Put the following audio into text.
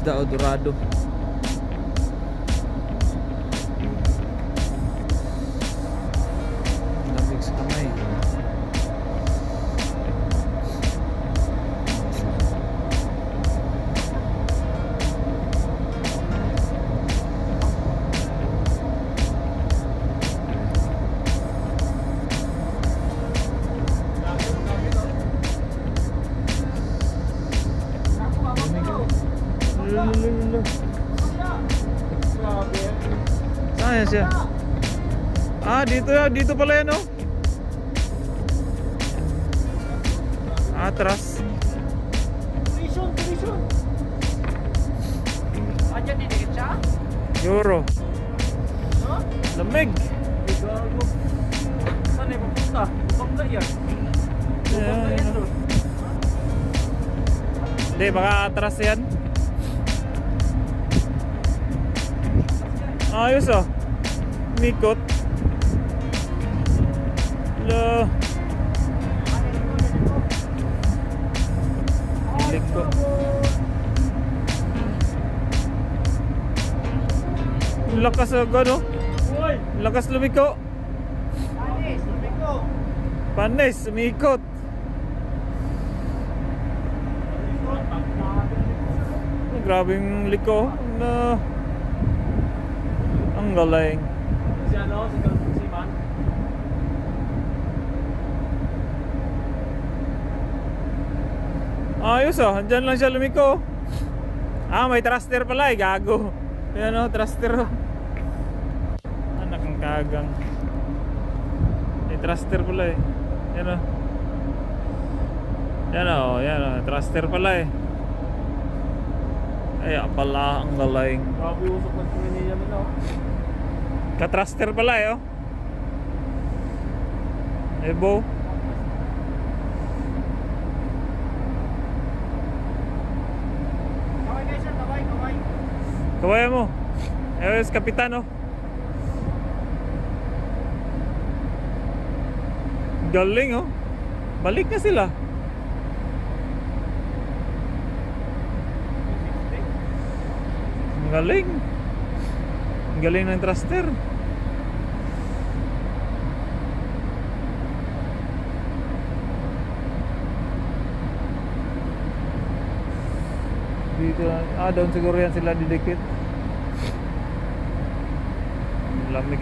isda o dorado. Lamig sa kamay. Saan yan siya? Ah, dito pala yan, oh. Atras. Turisyon. Aja didikit siya? Euro. No? Lamig. Gago. Saan ay pupunta? Bangga yan. Bangga yan doon. Hindi, baka atras yan. Ayos, oh. Mikot. Lo. Likot. Lakas ng ano? Uy! Lakas lumiko. Anis, lumiko. Panis, umikot. Grabing liko. Na. Ang galing. Si ano? Si Kalpusiman? Ayos, oh. Andyan lang siya lumiko. Ah, may thruster pala, eh. Gago. Yan, oh, thruster, oh. Anak ng kagang. May thruster pala, eh. Yan, oh. Yan, oh. Thruster pala, eh. Ay, pala, ang galing. Grabe usok ng tuminiya mo na. Ka-thruster pala, eh, oh. Ebo. Kaway guys, kaway. Kawaya mo. Ayos, kapitan, oh. Galing, oh. Balik na sila. Ang galing. Ang galing ng thruster. Dito, doon siguro yan sila didikit. Lamig.